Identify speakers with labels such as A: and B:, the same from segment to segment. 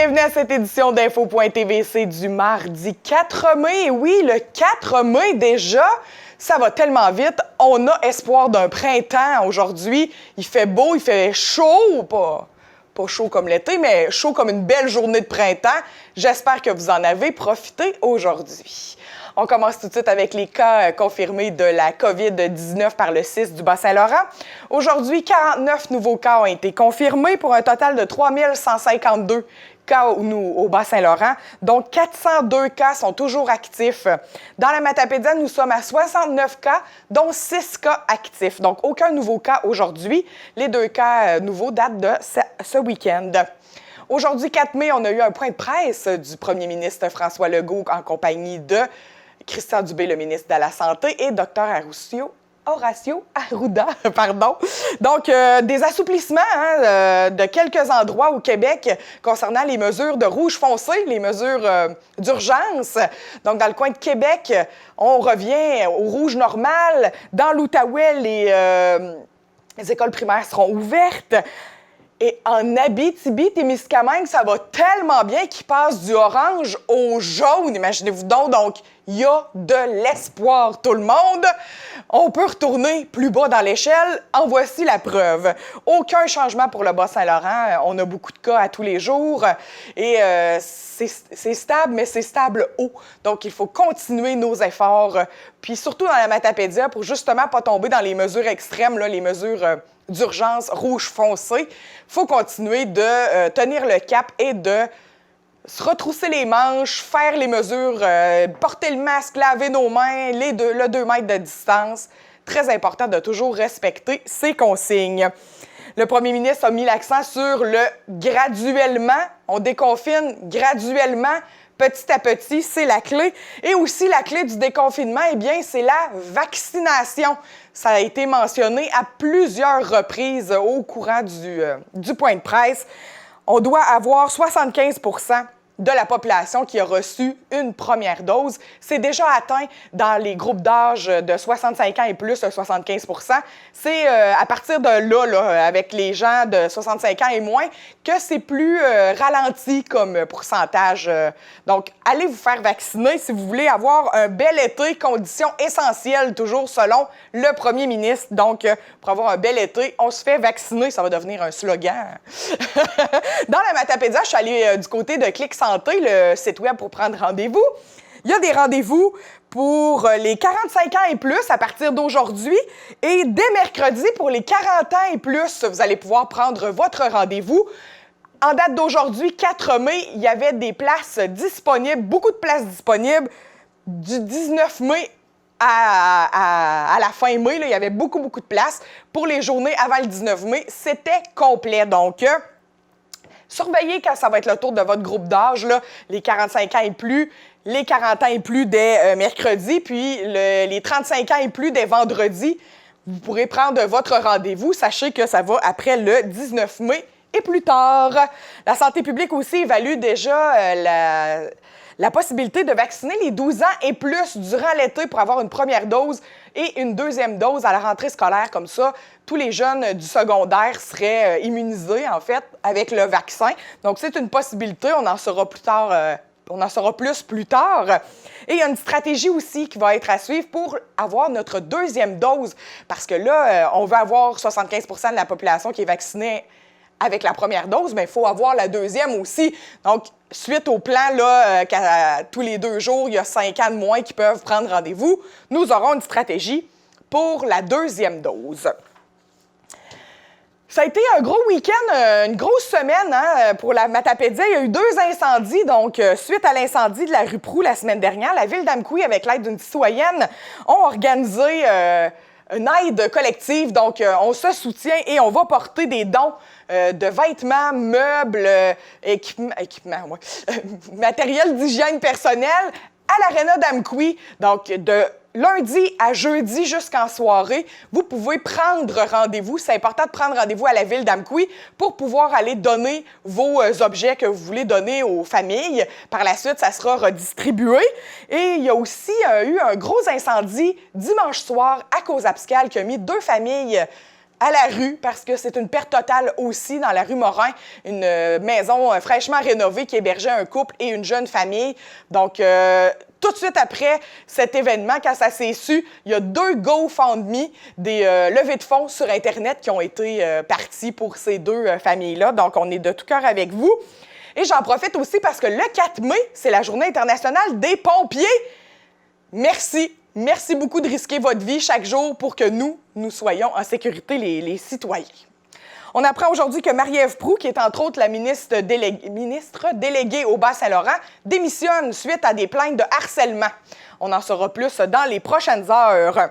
A: Bienvenue à cette édition d'Info.tvC du mardi 4 mai. Oui, le 4 mai déjà, ça va tellement vite. On a espoir d'un printemps aujourd'hui. Il fait beau, il fait chaud, pas chaud comme l'été, mais chaud comme une belle journée de printemps. J'espère que vous en avez profité aujourd'hui. On commence tout de suite avec les cas confirmés de la COVID-19 par le CIS du Bas-Saint-Laurent. Aujourd'hui, 49 nouveaux cas ont été confirmés pour un total de 3 152 cas au Bas-Saint-Laurent. Donc, 402 cas sont toujours actifs. Dans la Matapédia, nous sommes à 69 cas, dont 6 cas actifs. Donc, aucun nouveau cas aujourd'hui. Les 2 cas nouveaux datent de ce week-end. Aujourd'hui, 4 mai, on a eu un point de presse du premier ministre François Legault en compagnie de Christian Dubé, le ministre de la Santé, et Dr Horacio Arruda, pardon. Donc, des assouplissements de quelques endroits au Québec concernant les mesures de rouge foncé, les mesures d'urgence. Donc, dans le coin de Québec, on revient au rouge normal. Dans l'Outaouais, les écoles primaires seront ouvertes. Et en Abitibi-Témiscamingue, ça va tellement bien qu'ils passent du orange au jaune. Imaginez-vous donc. Donc, il y a de l'espoir, tout le monde. On peut retourner plus bas dans l'échelle. En voici la preuve. Aucun changement pour le Bas-Saint-Laurent. On a beaucoup de cas à tous les jours. Et c'est stable, mais c'est stable haut. Donc, il faut continuer nos efforts. Puis surtout dans la Matapédia pour justement pas tomber dans les mesures extrêmes, là, les mesures d'urgence rouge foncé. Il faut continuer de tenir le cap et de se retrousser les manches, faire les mesures, porter le masque, laver nos mains, le 2 mètres de distance. Très important de toujours respecter ces consignes. Le premier ministre a mis l'accent sur le graduellement. On déconfine graduellement. Petit à petit, c'est la clé. Et aussi, la clé du déconfinement, eh bien, c'est la vaccination. Ça a été mentionné à plusieurs reprises au courant du point de presse. On doit avoir 75 % de la population qui a reçu une première dose. C'est déjà atteint dans les groupes d'âge de 65 ans et plus, 75 %. C'est à partir de là, avec les gens de 65 ans et moins, que c'est plus ralenti comme pourcentage. Donc, allez vous faire vacciner si vous voulez avoir un bel été, conditions essentielles, toujours selon le premier ministre. Donc, pour avoir un bel été, on se fait vacciner. Ça va devenir un slogan. Dans la Matapédia, je suis allée du côté de Clic Santé, le site web pour prendre rendez-vous. Il y a des rendez-vous pour les 45 ans et plus à partir d'aujourd'hui. Et dès mercredi, pour les 40 ans et plus, vous allez pouvoir prendre votre rendez-vous. En date d'aujourd'hui, 4 mai, il y avait des places disponibles, beaucoup de places disponibles. Du 19 mai à la fin mai, là, il y avait beaucoup de places. Pour les journées avant le 19 mai, c'était complet. Donc, surveillez quand ça va être le tour de votre groupe d'âge, là, les 45 ans et plus, les 40 ans et plus dès mercredi, puis les 35 ans et plus dès vendredi. Vous pourrez prendre votre rendez-vous. Sachez que ça va après le 19 mai et plus tard. La santé publique aussi évalue déjà la possibilité de vacciner les 12 ans et plus durant l'été pour avoir une première dose et une deuxième dose à la rentrée scolaire. Comme ça, tous les jeunes du secondaire seraient immunisés, en fait, avec le vaccin. Donc, c'est une possibilité. On en saura plus tard. On en saura plus tard. Et il y a une stratégie aussi qui va être à suivre pour avoir notre deuxième dose. Parce que là, on veut avoir 75 % de la population qui est vaccinée avec la première dose, mais il faut avoir la deuxième aussi. Donc, suite au plan là, qu'à tous les 2 jours, il y a 5 ans de moins qui peuvent prendre rendez-vous, nous aurons une stratégie pour la deuxième dose. Ça a été un gros week-end, une grosse semaine pour la Matapédia. Il y a eu 2 incendies. Donc, suite à l'incendie de la rue Proulx la semaine dernière, la ville d'Amqui, avec l'aide d'une citoyenne, ont organisé une aide collective. Donc, on se soutient et on va porter des dons de vêtements, meubles, matériel d'hygiène personnelle à l'aréna d'Amqui. Donc, de lundi à jeudi jusqu'en soirée, vous pouvez prendre rendez-vous. C'est important de prendre rendez-vous à la ville d'Amqui pour pouvoir aller donner vos objets que vous voulez donner aux familles. Par la suite, ça sera redistribué. Et il y a aussi eu un gros incendie dimanche soir à Cozapscal qui a mis 2 familles à la rue parce que c'est une perte totale aussi dans la rue Morin, une maison fraîchement rénovée qui hébergeait un couple et une jeune famille. Donc, tout de suite après cet événement, quand ça s'est su, il y a 2 GoFundMe, des levées de fonds sur Internet qui ont été partis pour ces 2 familles-là. Donc, on est de tout cœur avec vous. Et j'en profite aussi parce que le 4 mai, c'est la Journée internationale des pompiers. Merci. Merci beaucoup de risquer votre vie chaque jour pour que nous soyons en sécurité, les citoyens. On apprend aujourd'hui que Marie-Ève Proulx, qui est entre autres la ministre déléguée au Bas-Saint-Laurent, démissionne suite à des plaintes de harcèlement. On en saura plus dans les prochaines heures.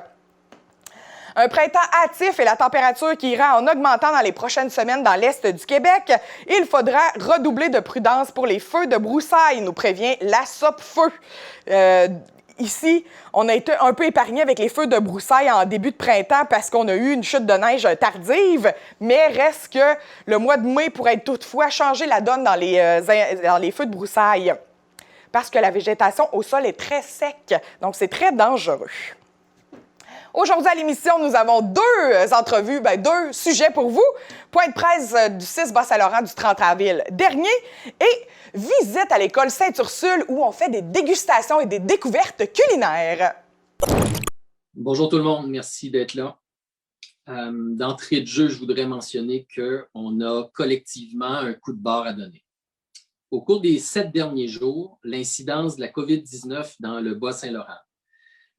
A: Un printemps hâtif et la température qui ira en augmentant dans les prochaines semaines dans l'est du Québec. Il faudra redoubler de prudence pour les feux de broussailles, nous prévient la SOPFEU. Ici, on a été un peu épargné avec les feux de broussailles en début de printemps parce qu'on a eu une chute de neige tardive, mais reste que le mois de mai pourrait toutefois changer la donne dans les feux de broussailles parce que la végétation au sol est très sec, donc c'est très dangereux. Aujourd'hui à l'émission, nous avons 2 entrevues, 2 sujets pour vous. Point de presse du 6 Bas-Saint-Laurent du 30 avril dernier et visite à l'école Sainte-Ursule où on fait des dégustations et des découvertes culinaires.
B: Bonjour tout le monde, merci d'être là. D'entrée de jeu, je voudrais mentionner qu'on a collectivement un coup de barre à donner. Au cours des 7 derniers jours, l'incidence de la COVID-19 dans le Bas-Saint-Laurent,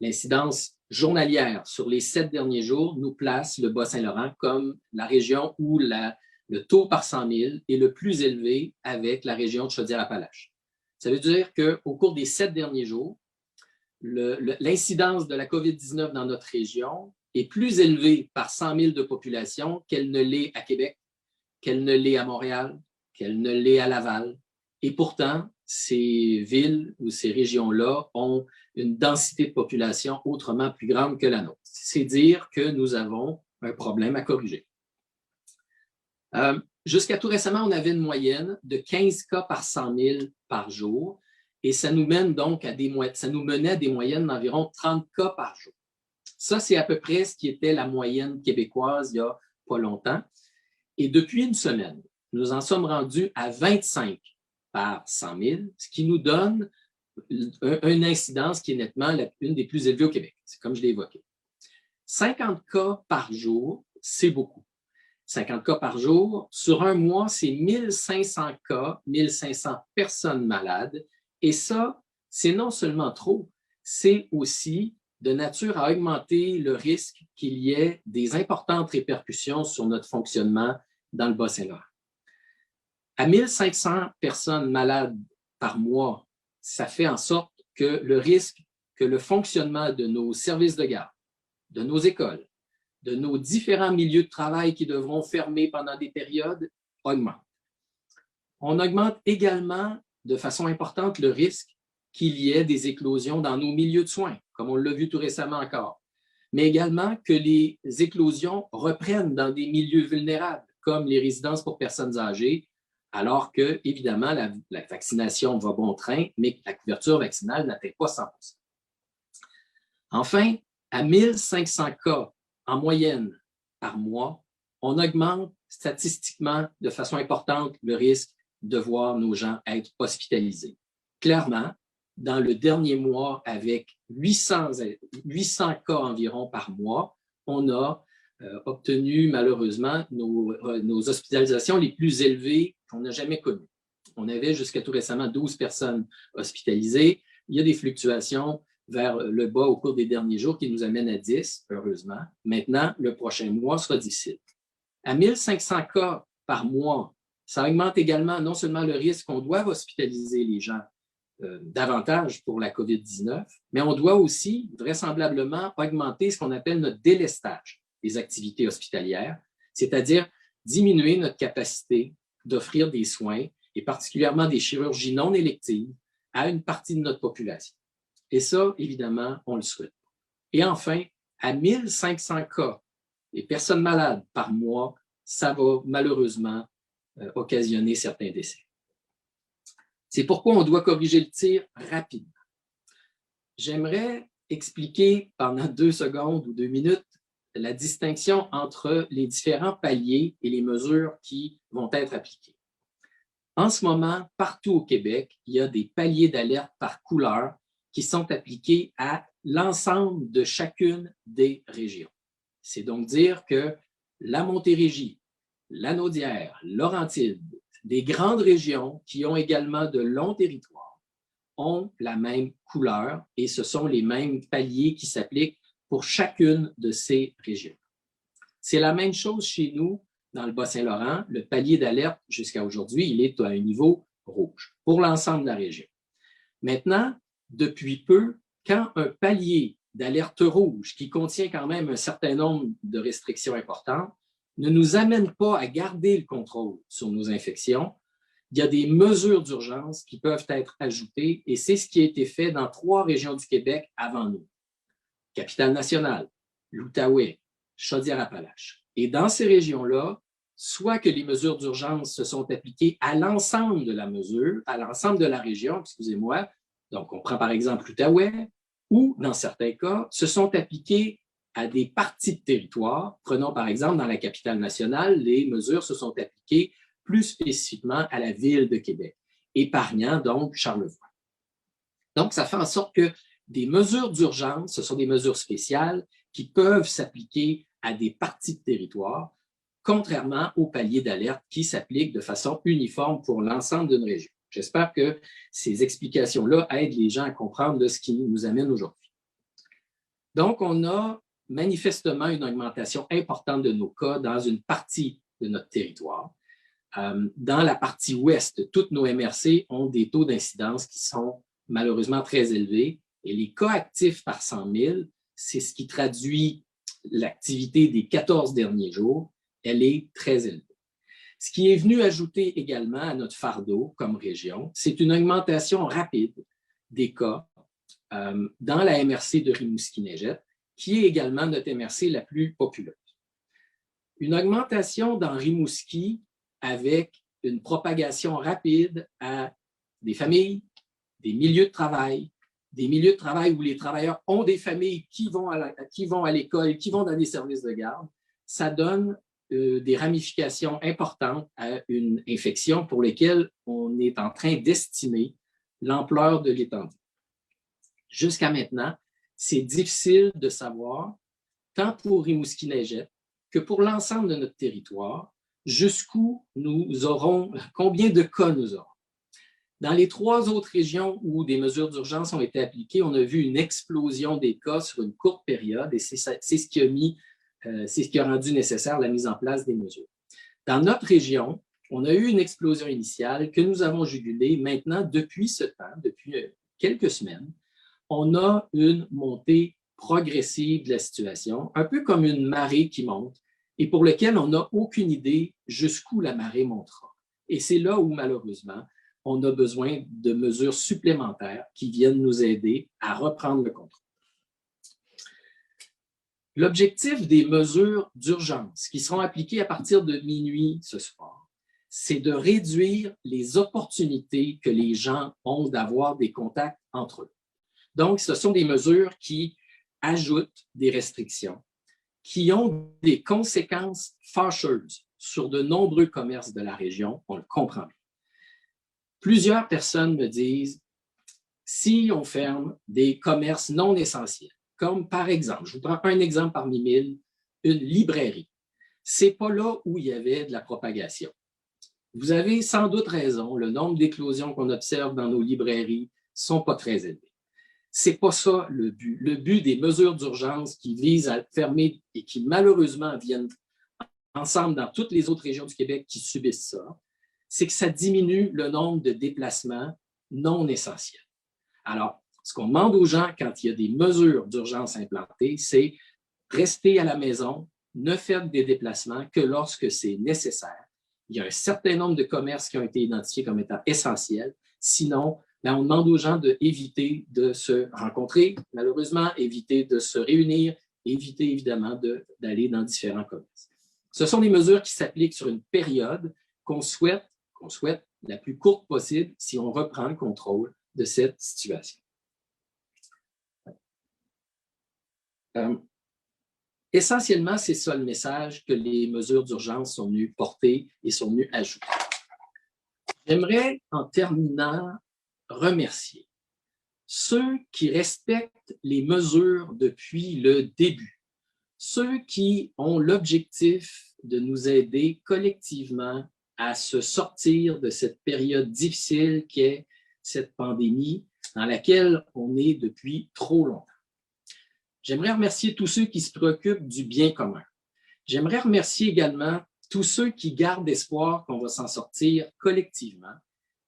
B: l'incidence journalière sur les 7 derniers jours nous place le Bas-Saint-Laurent comme la région où le taux par 100 000 est le plus élevé avec la région de Chaudière-Appalaches. Ça veut dire qu'au cours des 7 derniers jours, l'incidence de la COVID-19 dans notre région est plus élevée par 100 000 de population qu'elle ne l'est à Québec, qu'elle ne l'est à Montréal, qu'elle ne l'est à Laval. Et pourtant, ces villes ou ces régions-là ont une densité de population autrement plus grande que la nôtre. C'est dire que nous avons un problème à corriger. Jusqu'à tout récemment, on avait une moyenne de 15 cas par 100 000 par jour et ça nous mène donc ça nous menait à des moyennes d'environ 30 cas par jour. Ça, c'est à peu près ce qui était la moyenne québécoise il y a pas longtemps. Et depuis une semaine, nous en sommes rendus à 25 par 100 000, ce qui nous donne une incidence qui est nettement une des plus élevées au Québec. C'est comme je l'ai évoqué. 50 cas par jour, c'est beaucoup. 50 cas par jour, sur un mois, c'est 1500 cas, 1500 personnes malades. Et ça, c'est non seulement trop, c'est aussi de nature à augmenter le risque qu'il y ait des importantes répercussions sur notre fonctionnement dans le Bas-Saint-Laurent. À 1500 personnes malades par mois, ça fait en sorte que le risque que le fonctionnement de nos services de garde, de nos écoles, de nos différents milieux de travail qui devront fermer pendant des périodes augmente. On augmente également de façon importante le risque qu'il y ait des éclosions dans nos milieux de soins, comme on l'a vu tout récemment encore, mais également que les éclosions reprennent dans des milieux vulnérables, comme les résidences pour personnes âgées, alors que, évidemment, la vaccination va bon train, mais que la couverture vaccinale n'atteint pas 100%. Enfin, à 1500 cas en moyenne par mois, on augmente statistiquement de façon importante le risque de voir nos gens être hospitalisés. Clairement, dans le dernier mois, avec 800 cas environ par mois, on a obtenu malheureusement nos hospitalisations les plus élevées qu'on n'a jamais connues. On avait jusqu'à tout récemment 12 personnes hospitalisées. Il y a des fluctuations vers le bas au cours des derniers jours qui nous amènent à 10, heureusement. Maintenant, le prochain mois sera difficile. À 1500 cas par mois, ça augmente également non seulement le risque qu'on doive hospitaliser les gens davantage pour la COVID-19, mais on doit aussi vraisemblablement augmenter ce qu'on appelle notre délestage des activités hospitalières, c'est-à-dire diminuer notre capacité d'offrir des soins et particulièrement des chirurgies non électives à une partie de notre population. Et ça, évidemment, on le souhaite. Et enfin, à 1500 cas, les personnes malades par mois, ça va malheureusement occasionner certains décès. C'est pourquoi on doit corriger le tir rapidement. J'aimerais expliquer pendant 2 secondes ou 2 minutes la distinction entre les différents paliers et les mesures qui vont être appliquées. En ce moment, partout au Québec, il y a des paliers d'alerte par couleur qui sont appliqués à l'ensemble de chacune des régions. C'est donc dire que la Montérégie, la Naudière, Laurentides, des grandes régions qui ont également de longs territoires ont la même couleur et ce sont les mêmes paliers qui s'appliquent pour chacune de ces régions. C'est la même chose chez nous dans le Bas-Saint-Laurent. Le palier d'alerte jusqu'à aujourd'hui, il est à un niveau rouge pour l'ensemble de la région. Maintenant, depuis peu, quand un palier d'alerte rouge qui contient quand même un certain nombre de restrictions importantes ne nous amène pas à garder le contrôle sur nos infections, il y a des mesures d'urgence qui peuvent être ajoutées et c'est ce qui a été fait dans 3 régions du Québec avant nous. Capitale-Nationale, l'Outaouais, Chaudière-Appalaches. Et dans ces régions-là, soit que les mesures d'urgence se sont appliquées à l'ensemble de la mesure, à l'ensemble de la région, excusez-moi, donc on prend par exemple l'Outaouais, ou dans certains cas, se sont appliquées à des parties de territoire. Prenons par exemple dans la Capitale-Nationale, les mesures se sont appliquées plus spécifiquement à la ville de Québec, épargnant donc Charlevoix. Donc, ça fait en sorte que des mesures d'urgence, ce sont des mesures spéciales qui peuvent s'appliquer à des parties de territoire, contrairement aux paliers d'alerte qui s'appliquent de façon uniforme pour l'ensemble d'une région. J'espère que ces explications-là aident les gens à comprendre de ce qui nous amène aujourd'hui. Donc, on a manifestement une augmentation importante de nos cas dans une partie de notre territoire. Dans la partie ouest, toutes nos MRC ont des taux d'incidence qui sont malheureusement très élevés. Et les cas actifs par 100 000, c'est ce qui traduit l'activité des 14 derniers jours, elle est très élevée. Ce qui est venu ajouter également à notre fardeau comme région, c'est une augmentation rapide des cas dans la MRC de Rimouski-Neigette, qui est également notre MRC la plus populeuse. Une augmentation dans Rimouski avec une propagation rapide à des familles, des milieux de travail où les travailleurs ont des familles qui vont à l'école, qui vont dans des services de garde, ça donne des ramifications importantes à une infection pour lesquelles on est en train d'estimer l'ampleur de l'étendue. Jusqu'à maintenant, c'est difficile de savoir, tant pour Rimouski-Neigette que pour l'ensemble de notre territoire, jusqu'où nous aurons, combien de cas nous aurons. Dans les 3 autres régions où des mesures d'urgence ont été appliquées, on a vu une explosion des cas sur une courte période et c'est ce qui a rendu nécessaire la mise en place des mesures. Dans notre région, on a eu une explosion initiale que nous avons jugulée. Maintenant, depuis ce temps, depuis quelques semaines, on a une montée progressive de la situation, un peu comme une marée qui monte et pour laquelle on n'a aucune idée jusqu'où la marée montera. Et c'est là où, malheureusement, on a besoin de mesures supplémentaires qui viennent nous aider à reprendre le contrôle. L'objectif des mesures d'urgence qui seront appliquées à partir de minuit ce soir, c'est de réduire les opportunités que les gens ont d'avoir des contacts entre eux. Donc, ce sont des mesures qui ajoutent des restrictions, qui ont des conséquences fâcheuses sur de nombreux commerces de la région, on le comprend bien. Plusieurs personnes me disent, si on ferme des commerces non essentiels, comme par exemple, je vous prends un exemple parmi 1000, une librairie, c'est pas là où il y avait de la propagation. Vous avez sans doute raison, le nombre d'éclosions qu'on observe dans nos librairies sont pas très élevés. C'est pas ça le but. Le but des mesures d'urgence qui visent à fermer et qui malheureusement viennent ensemble dans toutes les autres régions du Québec qui subissent ça, c'est que ça diminue le nombre de déplacements non essentiels. Alors, ce qu'on demande aux gens quand il y a des mesures d'urgence implantées, c'est rester à la maison, ne faire des déplacements que lorsque c'est nécessaire. Il y a un certain nombre de commerces qui ont été identifiés comme étant essentiels. Sinon, on demande aux gens d'éviter de se rencontrer, malheureusement, éviter de se réunir, éviter évidemment d'aller dans différents commerces. Ce sont des mesures qui s'appliquent sur une période qu'on souhaite la plus courte possible si on reprend le contrôle de cette situation. essentiellement, c'est ça le message que les mesures d'urgence sont venues porter et sont venues ajouter. J'aimerais, en terminant, remercier ceux qui respectent les mesures depuis le début, ceux qui ont l'objectif de nous aider collectivement à se sortir de cette période difficile qu'est cette pandémie dans laquelle on est depuis trop longtemps. J'aimerais remercier tous ceux qui se préoccupent du bien commun. J'aimerais remercier également tous ceux qui gardent espoir qu'on va s'en sortir collectivement.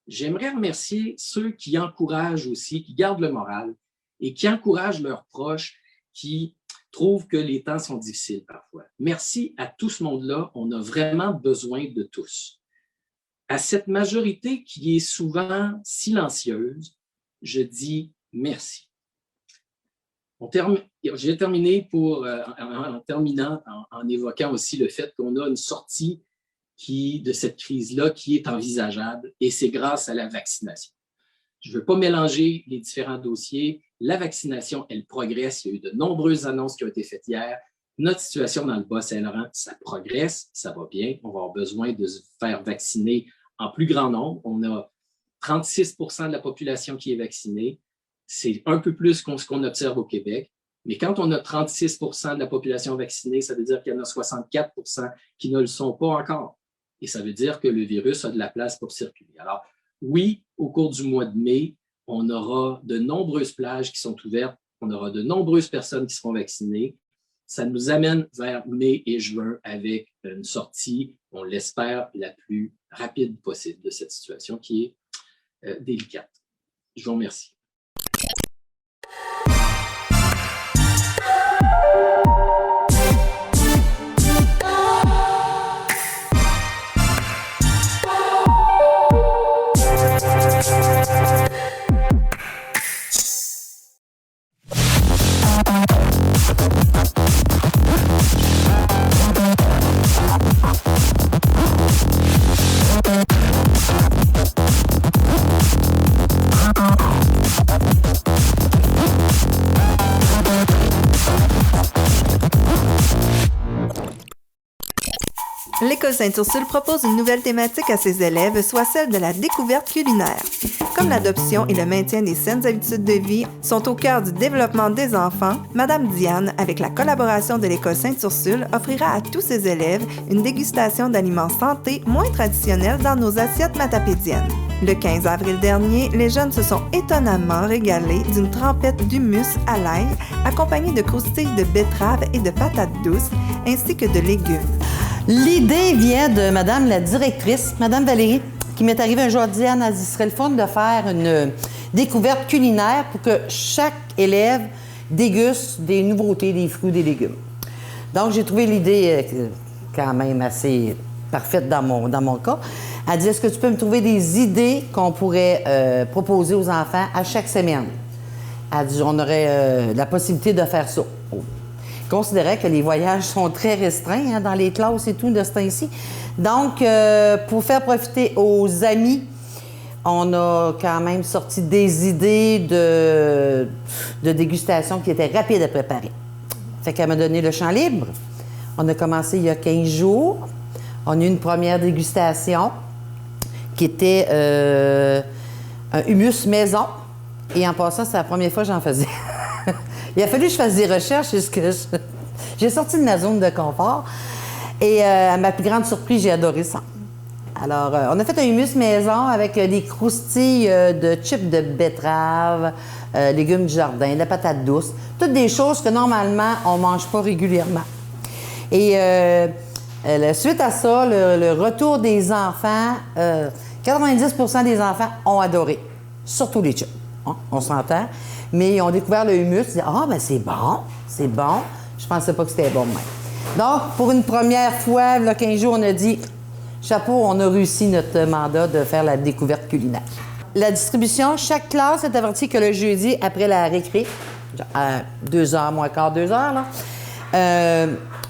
B: J'aimerais remercier ceux qui encouragent aussi, qui gardent le moral et qui encouragent leurs proches qui trouvent que les temps sont difficiles parfois. Merci à tout ce monde-là. On a vraiment besoin de tous. À cette majorité qui est souvent silencieuse, je dis merci. J'ai terminé en terminant en évoquant aussi le fait qu'on a une sortie de cette crise-là qui est envisageable et c'est grâce à la vaccination. Je ne veux pas mélanger les différents dossiers. La vaccination, elle progresse. Il y a eu de nombreuses annonces qui ont été faites hier. Notre situation dans le Bas-Saint-Laurent, ça progresse, ça va bien. On va avoir besoin de se faire vacciner en plus grand nombre. On a 36 % de la population qui est vaccinée. C'est un peu plus que ce qu'on observe au Québec. Mais quand on a 36 % de la population vaccinée, ça veut dire qu'il y en a 64 % qui ne le sont pas encore. Et ça veut dire que le virus a de la place pour circuler. Alors, oui, au cours du mois de mai, on aura de nombreuses plages qui sont ouvertes, on aura de nombreuses personnes qui seront vaccinées. Ça nous amène vers mai et juin avec une sortie, on l'espère, la plus rapide possible de cette situation qui est délicate. Je vous remercie.
C: L'École Sainte-Ursule propose une nouvelle thématique à ses élèves, soit celle de la découverte culinaire. Comme l'adoption et le maintien des saines habitudes de vie sont au cœur du développement des enfants, Madame Diane, avec la collaboration de l'École Sainte-Ursule, offrira à tous ses élèves une dégustation d'aliments santé moins traditionnels dans nos assiettes matapédiennes. Le 15 avril dernier, les jeunes se sont étonnamment régalés d'une trempette d'hummus à l'ail, accompagnée de croustilles de betterave et de patates douces, ainsi que de légumes.
D: L'idée vient de Madame la directrice, Madame Valérie, qui m'est arrivée un jour à Diane, elle dit, ce serait le fun de faire une découverte culinaire pour que chaque élève déguste des nouveautés, des fruits, des légumes. Donc, j'ai trouvé l'idée quand même assez parfaite dans mon cas. Elle dit, est-ce que tu peux me trouver des idées qu'on pourrait proposer aux enfants à chaque semaine? Elle dit, on aurait la possibilité de faire ça. Je considérais que les voyages sont très restreints dans les classes et tout de ce temps-ci. Donc, pour faire profiter aux amis, on a quand même sorti des idées de dégustation qui étaient rapides à préparer. Fait qu'elle m'a donné le champ libre. On a commencé il y a 15 jours. On a eu une première dégustation qui était un hummus maison. Et en passant, c'est la première fois que j'en faisais. Il a fallu que je fasse des recherches j'ai sorti de ma zone de confort. Et à ma plus grande surprise, j'ai adoré ça. Alors, on a fait un hummus maison avec des croustilles de chips de betterave, légumes du jardin, de la patate douce. Toutes des choses que normalement, on ne mange pas régulièrement. Et suite à ça, le retour des enfants, 90% des enfants ont adoré. Surtout les chips. Hein, on s'entend. Mais ils ont découvert le hummus, ils disaient « Ah, ben c'est bon, c'est bon. » Je pensais pas que c'était bon même. Donc, pour une première fois, il y a 15 jours, on a dit « Chapeau, on a réussi notre mandat de faire la découverte culinaire. » La distribution, chaque classe est avertie que le jeudi, après la récré, à 2h moins quart, 2h, là,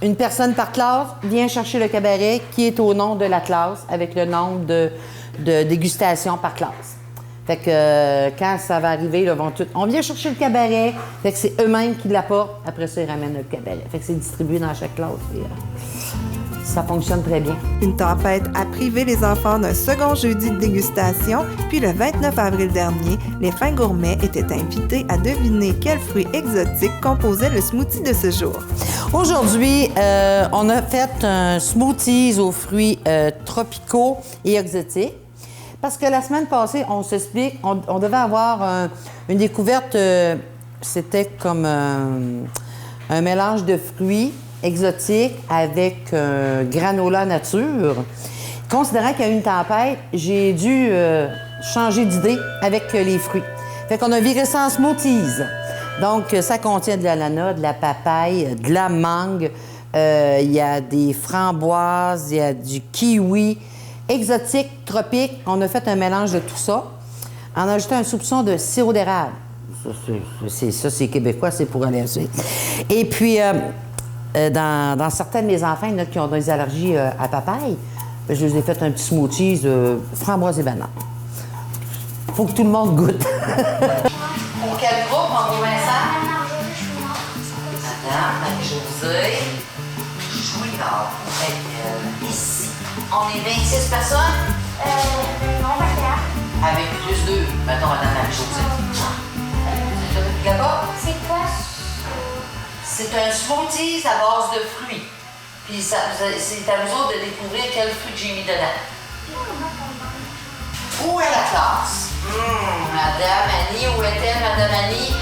D: une personne par classe vient chercher le cabaret qui est au nom de la classe avec le nombre de dégustations par classe. Fait que quand ça va arriver, là, on vient chercher le cabaret. Fait que c'est eux-mêmes qui l'apportent. Après ça, ils ramènent le cabaret. Fait que c'est distribué dans chaque classe. Et, ça fonctionne très bien.
C: Une tempête a privé les enfants d'un second jeudi de dégustation, puis le 29 avril dernier, les fins gourmets étaient invités à deviner quels fruits exotiques composaient le smoothie de ce jour.
D: Aujourd'hui, on a fait un smoothies aux fruits tropicaux et exotiques. Parce que la semaine passée, on s'explique, on devait avoir une découverte, c'était comme un mélange de fruits exotiques avec granola nature. Considérant qu'il y a eu une tempête, j'ai dû changer d'idée avec les fruits. Fait qu'on a viré ça en smoothies. Donc, ça contient de l'ananas, de la papaye, de la mangue, il y a des framboises, il y a du kiwi. Exotique, tropique, on a fait un mélange de tout ça. On a ajouté un soupçon de sirop d'érable. Ça, c'est québécois, c'est pour aller ensuite. Et puis, dans certains de mes enfants, il y en a qui ont des allergies à papaye. Je les ai fait un petit smoothie framboise et banane. Faut que tout le monde goûte. Pour quel groupe, mon beau Vincent? Madame, Marie-Josée, Chouinard, ici. On est 26 personnes?
E: Non, 24.
D: Avec plus 2, mettons, Madame Marie-Josée.
E: C'est quoi
D: C'est un smoothie à base de fruits. Puis c'est à vous autres de découvrir quel fruit que j'ai mis dedans. Où est la classe? Madame Annie, où est-elle, Madame Annie?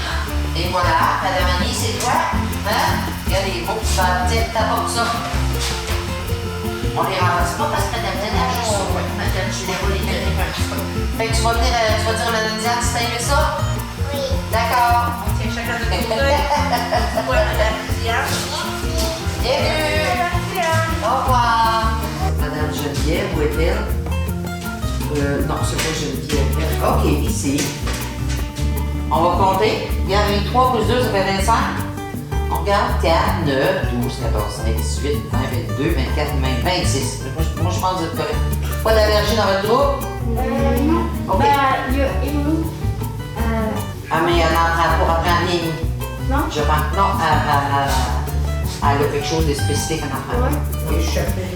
D: Et voilà, Madame Annie, c'est toi? Hein? Regarde les beaux petits bâtons, t'apportes ça. On les ramasse pas parce que Madame Diane a juste ça. Madame, je les roule les donner un petit peu. Fait que tu vas dire à Madame Diane si t'as aimé ça?
E: Oui.
D: D'accord.
F: On tient chacun de côté. Voilà, Madame Diane.
D: Bienvenue. Au revoir. Madame Geneviève, où est-elle? Non, c'est pas Geneviève. OK, ici. On va compter. Il y a 3 plus 2, ça fait 25. On regarde 4, 9, 12, 14, 15, 18, 20, 22, 24, 26. Moi, je pense que vous êtes correct. Pas d'allergie dans votre groupe?
E: Non.
D: OK.
E: Il y a Amy.
D: Ah, mais elle en prend pour apprendre Amy.
E: Non.
D: Je pense. Non, elle a quelque chose de spécifique à en prendre.
E: Ouais.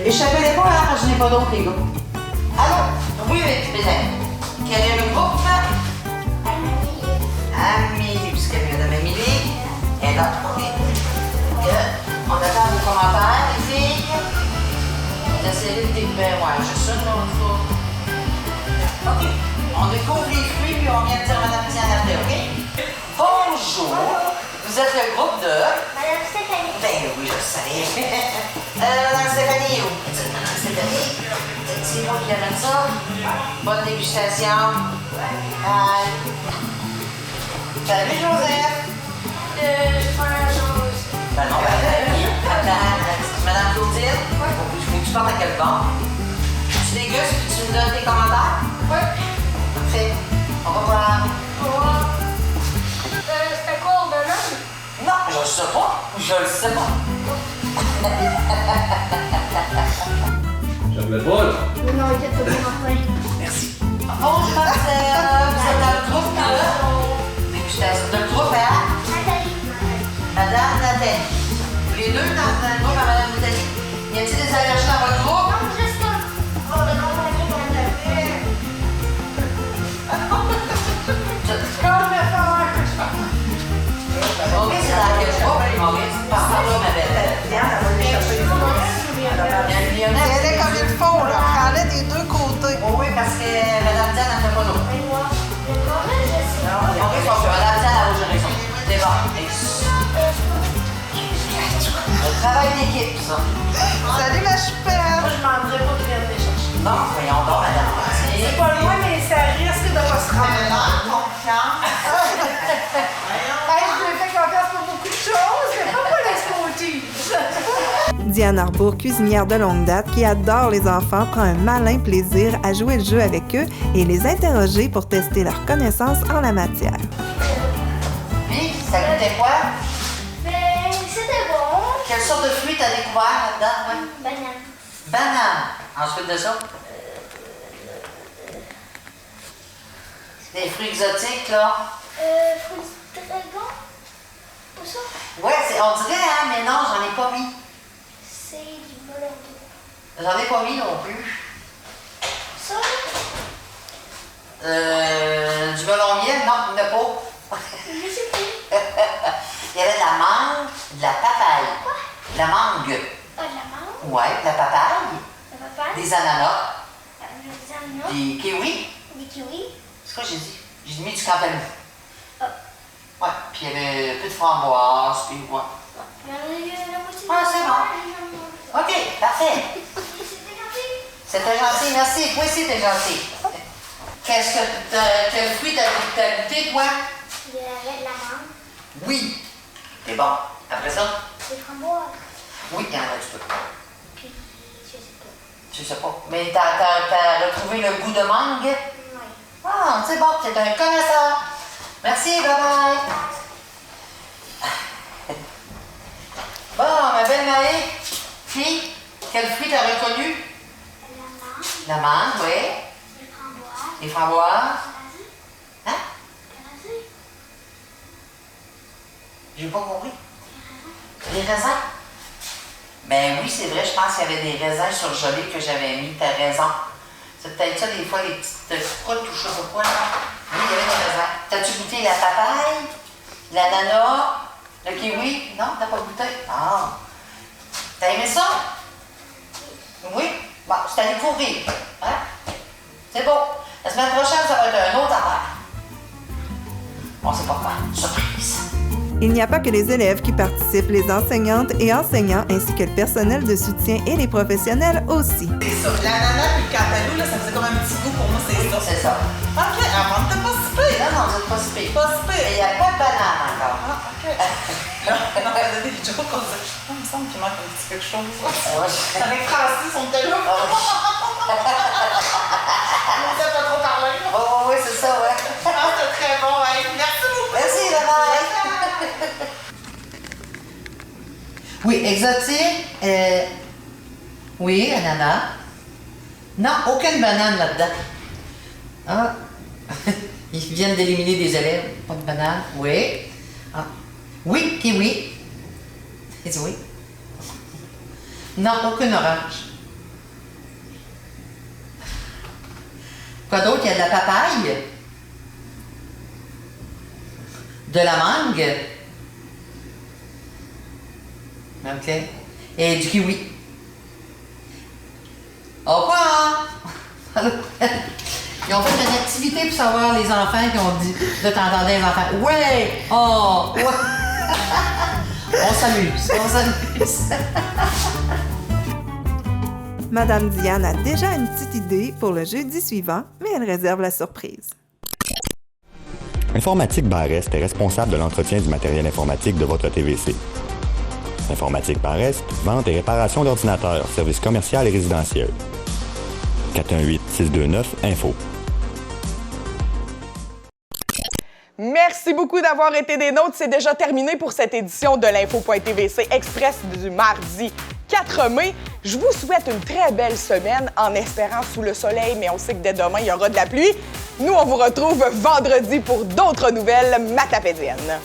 D: Échappez-les pas, hein, parce que je n'ai pas d'autres, les gars. Allô? Oui, oui, mes amis. Quel est le groupe? Amélie, puisque Madame Amélie est là. OK. On attend vos commentaires, les filles. La série de découvert, ouais, je sonne l'autre fois. OK. On découvre les fruits, puis on vient de dire Madame Diane après, OK? Bonjour. Vous êtes le groupe de...
E: Madame Stéphanie.
D: Ben oui, je le savais. Madame Stéphanie, où? Madame Stéphanie, c'est moi qui amène ça. Bonne dégustation. Bye. Salut, Joseph.
E: Je prends la chose.
D: Ben non, Madame Claudine, faut que tu partes à quel bord? Tu dégustes puis tu me donnes tes commentaires?
E: Oui.
D: Parfait. On va voir.
E: C'était quoi au bonhomme?
D: Non, je le sais pas. Je le sais pas.
B: Je me pas, là.
E: Non, il était pas Martin.
D: Merci. Bonjour, Marcel. Vous êtes dans le groupe, là? Dégustation. Dans le groupe, hein?
E: Nathalie.
D: Madame Nathalie. Les deux dans le groupe à Madame Nathalie. Y a-t-il des allergies dans votre groupe?
E: Non, juste ça. Oh, ben non, on va dire qu'on a fait.
D: Maurice, c'est dans quel groupe? Maurice, parle-moi, ma belle.
F: Elle est comme il faut, là. Prends-les des deux côtés.
D: Oh oui, parce que Madame Diane n'a fait pas l'autre.
E: Et moi? Le problème, je sais.
D: Maurice, on fait Madame Diane a rouge raison. C'est bon. Le travail d'équipe, ça.
F: Salut, ma choupette.
G: Moi, je m'en voudrais pas qu'il vienne les chercher.
D: Non, voyons donc, madame.
G: C'est pas loin, mais ça risque de pas se rendre. Hey, je lui fais confiance pour beaucoup de choses, mais pas pour les smoothies.
C: Diane Arbour, cuisinière de longue date qui adore les enfants, prend un malin plaisir à jouer le jeu avec eux et les interroger pour tester leurs connaissances en la matière.
D: Puis, ça goûtait quoi?
E: Ben, c'était bon.
D: Quelle sorte de fruits t'as découvert là-dedans? Ouais?
E: Banane.
D: Banane. Ensuite de ça? Des fruits exotiques, là.
E: Fruits de dragon? Pas ça?
D: Ouais, on dirait, hein, mais non, j'en ai pas mis.
E: C'est du melon d'eau.
D: J'en ai pas mis non plus.
E: Ça?
D: Du melon miel, non, il n'y en a pas.
E: Je sais plus.
D: Il y avait de la mangue, de la papaye.
E: Quoi?
D: De la mangue.
E: Ah, de la mangue,
D: Ouais, de la papaye.
E: la papaye,
D: Des ananas.
E: des ananas,
D: Des kiwis.
E: des kiwis.
D: C'est quoi j'ai dit? J'ai mis du cantaloupe.
E: Ah.
D: Ouais, puis il y avait un peu de framboise, puis ouais.
E: Il y en a la moitié.
D: Ah, c'est bon.
E: bon.
D: OK, parfait.
E: C'était gentil.
D: C'était gentil, merci. Toi aussi, t'es gentil. Quel fruit t'as goûté, toi?
E: Il y avait de la mangue,
D: Oui. C'est bon. Après ça?
E: des framboises,
D: Oui, il y en a un petit peu.
E: puis je sais pas.
D: Je sais pas. Mais t'as retrouvé le goût de mangue?
E: Oui.
D: Ah, c'est bon, c'est un connaisseur. Merci, bye-bye. Bon, ma belle Maë, fille, quel fruit t'as reconnu?
E: La mangue,
D: La mangue, oui.
E: les framboises,
D: Les framboises. Hein?
E: les raisins,
D: J'ai pas compris. Les raisins? Ben oui, c'est vrai, je pense qu'il y avait des raisins surgelés que j'avais mis, t'as raison. C'est peut-être ça, des fois, les petites croûtes ou je sais pas quoi, là. Oui, il y avait des raisins. T'as-tu goûté la papaye? L'ananas? Le kiwi? Non, t'as pas goûté? Ah. T'as aimé ça? Oui? Bon, c'est à découvrir. Hein? C'est beau. La semaine prochaine, ça va être un autre affaire. On sait pas quoi. Surprise.
C: Il n'y a pas que les élèves qui participent, les enseignantes et enseignants, ainsi que le personnel de soutien et les professionnels aussi.
F: C'est ça. L'ananas puis le cantaloupe, là, ça faisait comme un petit goût pour moi, c'est ça.
D: C'est ça.
F: OK, avant, t'es pas si pire.
D: Non, vous êtes pas si pire.
F: Pas si
D: Mais
F: pire.
D: il n'y a pas de banane encore.
F: Ah, OK. Non, elle a des jokes qu'on disait, il me semble qu'il manque un petit quelque chose. Avec Francis, on était là. On était pas trop parler.
D: Oh, oui, c'est ça, ouais.
F: Ah, c'était très bon. Hey, merci beaucoup.
D: Merci, bye-bye. Oui, exotique. Oui, ananas. Non, aucune banane là-dedans. Ah. Ils viennent d'éliminer des élèves. Pas de banane. Oui. Ah. Oui, kiwi. Oui. Non, aucune orange. Quoi d'autre? Il y a de la papaye. De la mangue. OK. Et du kiwi. Au revoir! Ils ont fait une activité pour savoir les enfants qui ont dit. Là, t'entendais les enfants. Ouais! Oh! Ouais. On s'amuse. On s'amuse.
C: Madame Diane a déjà une petite idée pour le jeudi suivant, mais elle réserve la surprise.
H: Informatique Barrest est responsable de l'entretien du matériel informatique de votre TVC. Informatique Barrest, vente et réparation d'ordinateurs, services commercial et résidentiel. 418-629-INFO.
A: Merci beaucoup d'avoir été des nôtres. C'est déjà terminé pour cette édition de l'Info.tvc Express du mardi 4 mai. Je vous souhaite une très belle semaine en espérant sous le soleil, mais on sait que dès demain, il y aura de la pluie. Nous, on vous retrouve vendredi pour d'autres nouvelles matapédiennes.